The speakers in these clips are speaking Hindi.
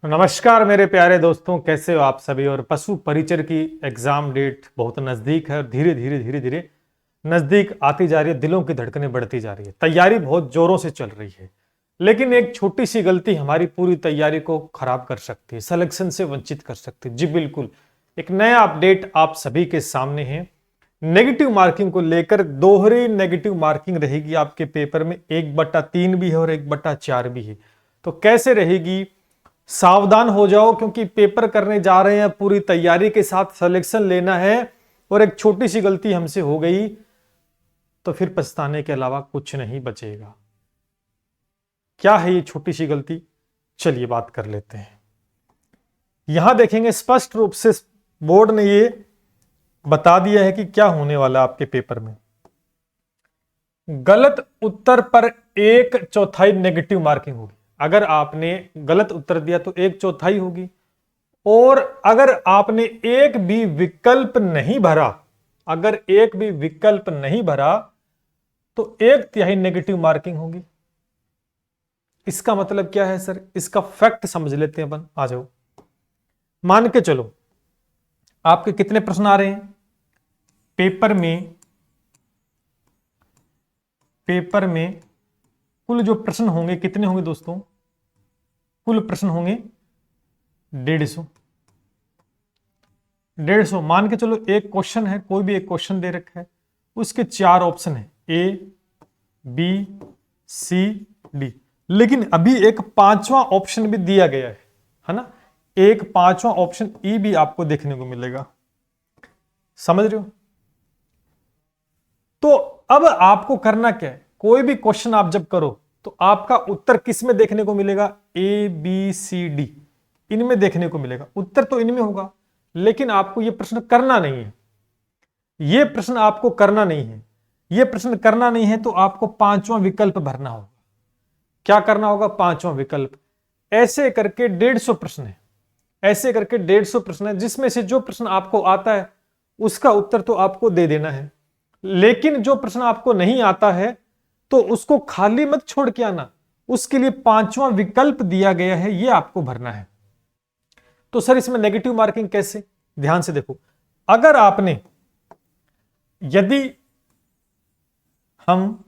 नमस्कार मेरे प्यारे दोस्तों, कैसे हो आप सभी। और पशु परिचर की एग्जाम डेट बहुत नजदीक है और धीरे धीरे नजदीक आती जा रही है। दिलों की धड़कनें बढ़ती जा रही है, तैयारी बहुत जोरों से चल रही है। लेकिन एक छोटी सी गलती हमारी पूरी तैयारी को खराब कर सकती है, सिलेक्शन से वंचित कर सकती है। जी बिल्कुल, एक नया अपडेट आप सभी के सामने है। नेगेटिव मार्किंग को लेकर दोहरी नेगेटिव मार्किंग रहेगी आपके पेपर में। 1/3 भी है और 1/4 भी है। तो कैसे रहेगी, सावधान हो जाओ, क्योंकि पेपर करने जा रहे हैं, पूरी तैयारी के साथ सिलेक्शन लेना है और एक छोटी सी गलती हमसे हो गई तो फिर पछताने के अलावा कुछ नहीं बचेगा। क्या है ये छोटी सी गलती, चलिए बात कर लेते हैं। यहां देखेंगे स्पष्ट रूप से बोर्ड ने ये बता दिया है कि क्या होने वाला आपके पेपर में। गलत उत्तर पर 1/4 नेगेटिव मार्किंग होगी। अगर आपने गलत उत्तर दिया तो 1/4 होगी, और अगर आपने एक भी विकल्प नहीं भरा, अगर एक भी विकल्प नहीं भरा तो 1/3 नेगेटिव मार्किंग होगी। इसका मतलब क्या है सर, इसका फैक्ट समझ लेते हैं अपन। आ जाओ, मान के चलो आपके कितने प्रश्न आ रहे हैं पेपर में कुल जो प्रश्न होंगे कितने होंगे दोस्तों, कुल प्रश्न होंगे 150 मान के चलो। एक क्वेश्चन है, कोई भी एक क्वेश्चन दे रखा है, उसके 4 ऑप्शन है, ए बी सी डी। लेकिन अभी एक 5वां ऑप्शन भी दिया गया है ना। एक 5वां ऑप्शन ई भी आपको देखने को मिलेगा, समझ रहे हो। तो अब आपको करना क्या है, कोई भी क्वेश्चन आप जब करो तो आपका उत्तर किस में देखने को मिलेगा, ए बी सी डी इनमें देखने को मिलेगा। उत्तर तो इनमें होगा, लेकिन आपको यह प्रश्न करना नहीं है। यह प्रश्न आपको करना नहीं है। यह प्रश्न करना नहीं है तो आपको 5वां विकल्प भरना होगा। क्या करना होगा, 5वां विकल्प। ऐसे करके 150 प्रश्न है, ऐसे करके 150 प्रश्न है, जिसमें से जो प्रश्न आपको आता है उसका उत्तर तो आपको दे देना है। लेकिन जो प्रश्न आपको नहीं आता है तो उसको खाली मत छोड़ के आना, उसके लिए 5वां विकल्प दिया गया है, यह आपको भरना है। तो सर इसमें नेगेटिव मार्किंग कैसे, ध्यान से देखो। अगर आपने, यदि हम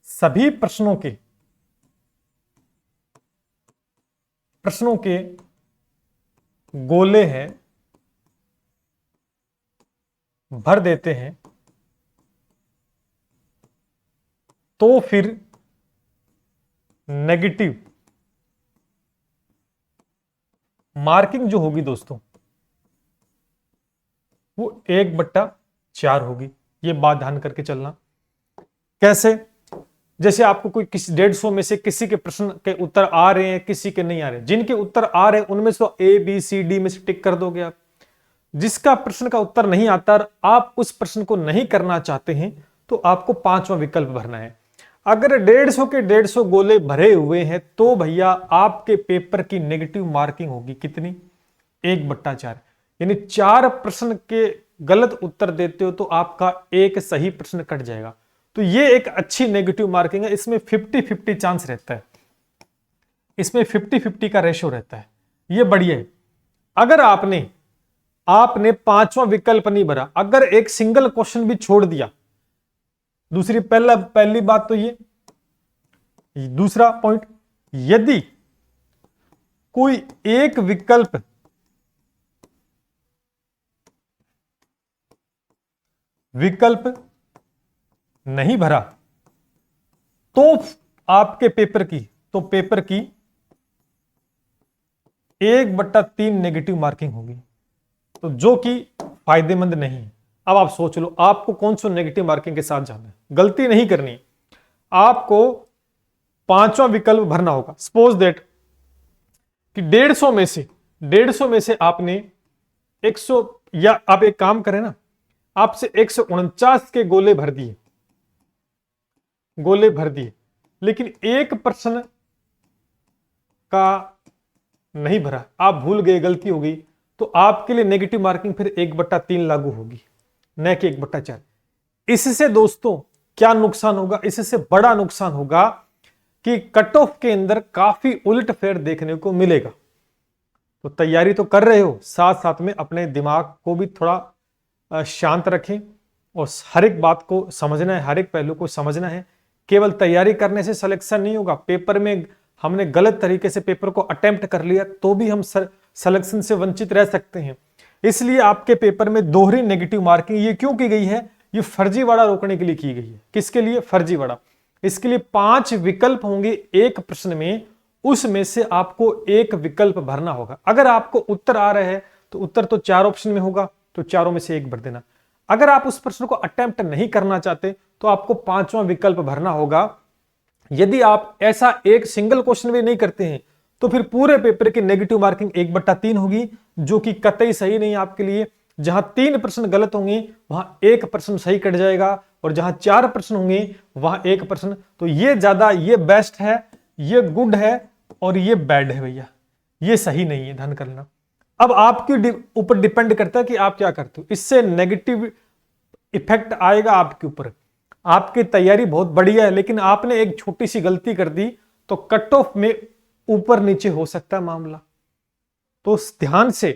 सभी प्रश्नों के गोले हैं भर देते हैं, तो फिर नेगेटिव मार्किंग जो होगी दोस्तों वो 1/4 होगी। ये बात ध्यान करके चलना। कैसे, जैसे आपको कोई किसी 150 में से किसी के प्रश्न के उत्तर आ रहे हैं, किसी के नहीं आ रहे। जिनके उत्तर आ रहे हैं उनमें से ए बी सी डी में से टिक कर दोगे आप। जिसका प्रश्न का उत्तर नहीं आता, आप उस प्रश्न को नहीं करना चाहते हैं, तो आपको 5वां विकल्प भरना है। अगर 150 के 150 गोले भरे हुए हैं तो भैया आपके पेपर की नेगेटिव मार्किंग होगी कितनी, 1/4। यानी 4 प्रश्न के गलत उत्तर देते हो तो आपका एक सही प्रश्न कट जाएगा। तो ये एक अच्छी नेगेटिव मार्किंग है। इसमें 50-50 चांस रहता है, इसमें 50-50 का रेशियो रहता है, ये बढ़िया है। अगर आपने 5वां विकल्प नहीं भरा, अगर एक सिंगल क्वेश्चन भी छोड़ दिया, पहली बात तो ये। दूसरा पॉइंट, यदि कोई एक विकल्प नहीं भरा तो आपके पेपर की 1/3 नेगेटिव मार्किंग होगी, तो जो कि फायदेमंद नहीं है। अब आप सोच लो आपको कौन सा नेगेटिव मार्किंग के साथ जाना है। गलती नहीं करनी, आपको 5वां विकल्प भरना होगा। सपोज दैट कि 150 में से आपने 100, या आप एक काम करें ना, आपसे 149 के गोले भर दिए, लेकिन एक प्रश्न का नहीं भरा, आप भूल गए, गलती हो गई, तो आपके लिए नेगेटिव मार्किंग फिर 1/3 लागू होगी, न कि 1/4। इससे दोस्तों क्या नुकसान होगा, इससे बड़ा नुकसान होगा कि कट ऑफ के अंदर काफी उलट फेर देखने को मिलेगा। तो तैयारी तो कर रहे हो, साथ साथ में अपने दिमाग को भी थोड़ा शांत रखें और हर एक बात को समझना है, हर एक पहलू को समझना है। केवल तैयारी करने से सिलेक्शन नहीं होगा। पेपर में हमने गलत तरीके से पेपर को अटेम्प्ट कर लिया तो भी हम सिलेक्शन से वंचित रह सकते हैं। इसलिए आपके पेपर में दोहरी नेगेटिव मार्किंग ये क्यों की गई है? ये फर्जीवाड़ा रोकने के लिए की गई है। किसके लिए? फर्जीवाड़ा। इसके लिए 5 विकल्प होंगे एक प्रश्न में, उसमें से आपको एक विकल्प भरना होगा। अगर आपको उत्तर आ रहा है तो उत्तर तो 4 ऑप्शन में होगा, तो चारों में से एक भर देना। अगर आप उस प्रश्न को अटेम्प्ट नहीं करना चाहते तो आपको 5वां विकल्प भरना होगा। यदि आप ऐसा एक सिंगल क्वेश्चन भी नहीं करते हैं तो फिर पूरे पेपर की नेगेटिव मार्किंग 1/3 होगी, जो कि कतई सही नहीं है आपके लिए। जहां 3 प्रश्न गलत होंगे वहां 1 प्रश्न सही कट जाएगा, और जहां 4 प्रश्न होंगे वहां 1 प्रश्न। तो ये ज्यादा, ये बेस्ट है, ये गुड है और ये बैड है भैया, ये सही नहीं है ध्यान करना। अब आपके ऊपर डिपेंड करता है कि आप क्या करते हो। इससे नेगेटिव इफेक्ट आएगा आपके ऊपर। आपकी तैयारी बहुत बढ़िया है लेकिन आपने एक छोटी सी गलती कर दी तो कट ऑफ में ऊपर नीचे हो सकता है मामला। तो ध्यान से,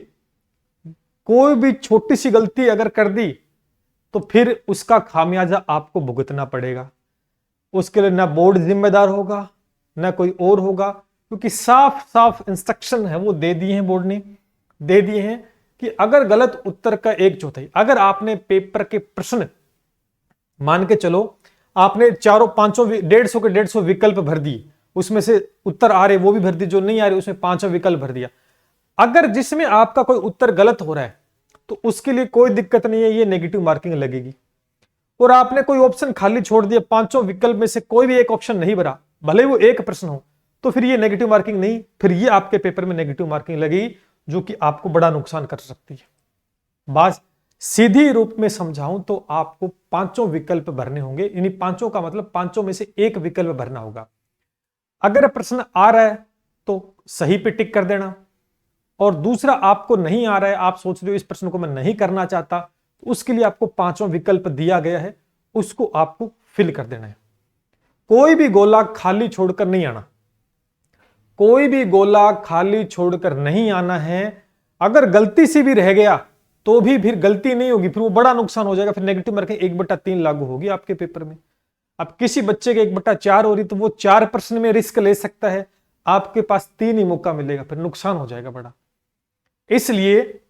कोई भी छोटी सी गलती अगर कर दी तो फिर उसका खामियाजा आपको भुगतना पड़ेगा। उसके लिए ना बोर्ड जिम्मेदार होगा ना कोई और होगा, क्योंकि साफ साफ इंस्ट्रक्शन है वो दे दिए हैं, बोर्ड ने दे दिए हैं कि अगर गलत उत्तर का 1/4, अगर आपने पेपर के प्रश्न मान के चलो आपने चारों पांचों 150 के 150 विकल्प भर दिए, उसमें से उत्तर आ रहे वो भी भर दिए, जो नहीं आ रहे उसमें 5वां विकल्प भर दिया। अगर जिसमें आपका कोई उत्तर गलत हो रहा है तो उसके लिए कोई दिक्कत नहीं है, ये नेगेटिव मार्किंग लगेगी। और आपने कोई ऑप्शन खाली छोड़ दिया, 5 विकल्प में से कोई भी एक ऑप्शन नहीं भरा, भले वो एक प्रश्न हो, तो फिर ये नेगेटिव मार्किंग नहीं, फिर ये आपके पेपर में नेगेटिव मार्किंग लगेगी, जो कि आपको बड़ा नुकसान कर सकती है। बात सीधी रूप में समझाऊं तो आपको 5 विकल्प भरने होंगे, यानी 5 का मतलब 5 में से एक विकल्प भरना होगा। अगर प्रश्न आ रहा है तो सही पे टिक कर देना, और दूसरा आपको नहीं आ रहा है, आप सोच रहे हो इस प्रश्न को मैं नहीं करना चाहता, तो उसके लिए आपको 5वां विकल्प दिया गया है, उसको आपको फिल कर देना है। कोई भी गोला खाली छोड़कर नहीं आना, कोई भी गोला खाली छोड़कर नहीं आना है। अगर गलती से भी रह गया तो भी फिर गलती नहीं होगी, फिर वो बड़ा नुकसान हो जाएगा, फिर नेगेटिव मार्किंग 1/3 लागू होगी आपके पेपर में। अब किसी बच्चे के 1/4 हो रही तो वो 4 प्रश्न में रिस्क ले सकता है, आपके पास 3 ही मौका मिलेगा, फिर नुकसान हो जाएगा बड़ा। इसलिए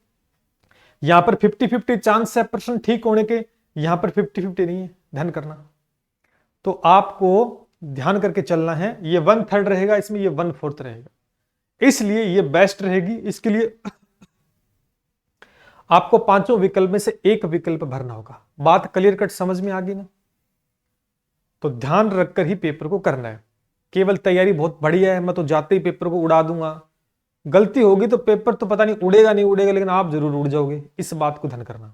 यहां पर 50-50 चांस है प्रश्न ठीक होने के, यहां पर 50-50 नहीं है, ध्यान करना। तो आपको ध्यान करके चलना है, ये 1/3 रहेगा इसमें, ये 1/4 रहेगा, इसलिए ये बेस्ट रहेगी। इसके लिए आपको 5 विकल्प में से एक विकल्प भरना होगा। बात क्लियर कट समझ में आ गई ना? तो ध्यान रखकर ही पेपर को करना है। केवल तैयारी बहुत बढ़िया है, मैं तो जाते ही पेपर को उड़ा दूंगा, गलती होगी तो पेपर तो पता नहीं उड़ेगा नहीं उड़ेगा, लेकिन आप जरूर उड़ जाओगे, इस बात को ध्यान करना।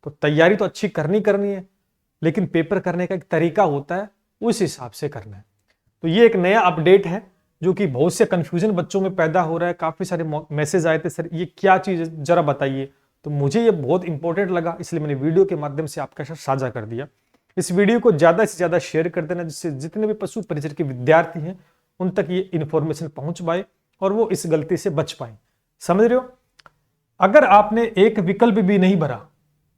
तो तैयारी तो अच्छी करनी है, लेकिन पेपर करने का एक तरीका होता है, उस हिसाब से करना है। तो ये एक नया अपडेट है जो कि बहुत से कंफ्यूजन बच्चों में पैदा हो रहा है। काफी सारे मैसेज आए थे, सर ये क्या चीज है जरा बताइए। तो मुझे ये बहुत इंपॉर्टेंट लगा, इसलिए मैंने वीडियो के माध्यम से आपके साथ साझा कर दिया। इस वीडियो को ज्यादा से ज्यादा शेयर कर देना, जिससे जितने भी पशु परिचर के विद्यार्थी हैं उन तक ये इंफॉर्मेशन पहुंच पाए और वो इस गलती से बच पाए। समझ रहे हो? अगर आपने एक विकल्प भी नहीं भरा,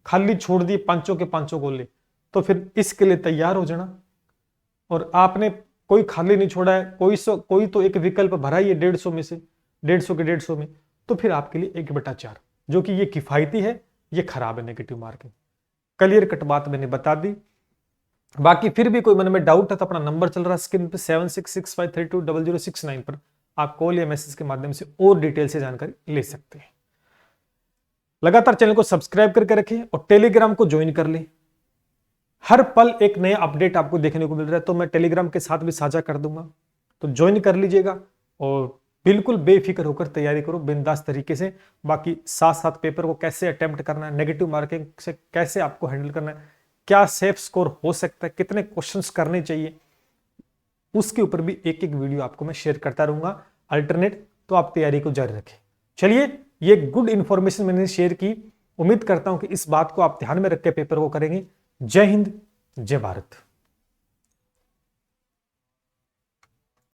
खाली छोड़ दिए 5 के 5 गोले, तो फिर इसके लिए तैयार हो जाना। और आपने कोई खाली नहीं छोड़ा है, कोई तो एक विकल्प भरा ही है 150 में से, 150 के 150 में, तो फिर आपके लिए 1/4, जो कि ये किफायती है, ये खराब है नेगेटिव मार्किंग। क्लियर कट बात मैंने बता दी। बाकी फिर भी कोई मन में डाउट है तो अपना नंबर चल रहा है स्क्रीन पे 7665320069 पर आप कॉल या मैसेज के माध्यम से और डिटेल से जानकारी ले सकते हैं। लगातार चैनल को सब्सक्राइब करके रखें और टेलीग्राम को ज्वाइन कर लें। हर पल एक नया अपडेट आपको देखने को मिल रहा है, तो मैं टेलीग्राम के साथ भी साझा कर दूंगा, तो ज्वाइन कर लीजिएगा और बिल्कुल बेफिक्र होकर तैयारी करो बिंदास तरीके से। बाकी साथ साथ पेपर को कैसे अटेम्प्ट करना है, नेगेटिव मार्किंग से कैसे आपको हैंडल करना है, क्या सेफ स्कोर हो सकता है, कितने क्वेश्चंस करने चाहिए, उसके ऊपर भी एक एक वीडियो आपको मैं शेयर करता रहूंगा अल्टरनेट। तो आप तैयारी को जारी रखें। चलिए, ये गुड इंफॉर्मेशन मैंने शेयर की, उम्मीद करता हूं कि इस बात को आप ध्यान में रख के पेपर को करेंगे। जय हिंद, जय भारत।